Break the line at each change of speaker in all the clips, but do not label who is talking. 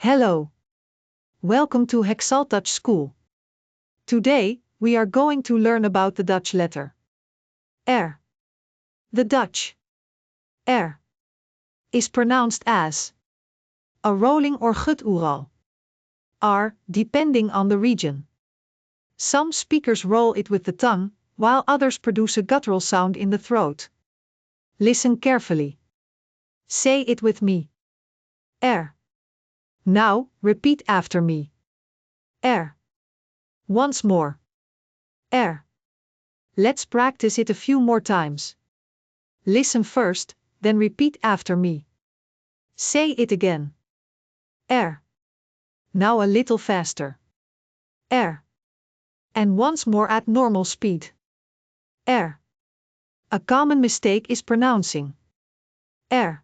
Hello. Welcome to Hexal Dutch School. Today, we are going to learn about the Dutch letter R. The Dutch R is pronounced as a rolling or guttural R, depending on the region. Some speakers roll it with the tongue, while others produce a guttural sound in the throat. Listen carefully. Say it with me. R. Now, repeat after me. R. Once more. R. Let's practice it a few more times. Listen first, then repeat after me. Say it again. R. Now a little faster. R. And once more at normal speed. R. A common mistake is pronouncing R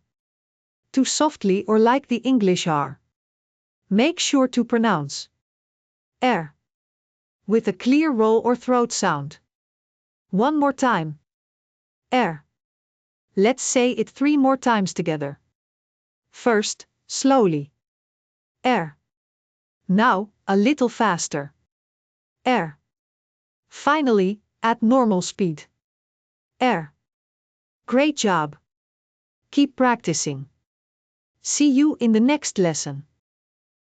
too softly or like the English R. Make sure to pronounce R with a clear roll or throat sound. One more time. R. Let's say it 3 more times together. First, slowly. R. Now, a little faster. R. Finally, at normal speed. R. Great job. Keep practicing. See you in the next lesson.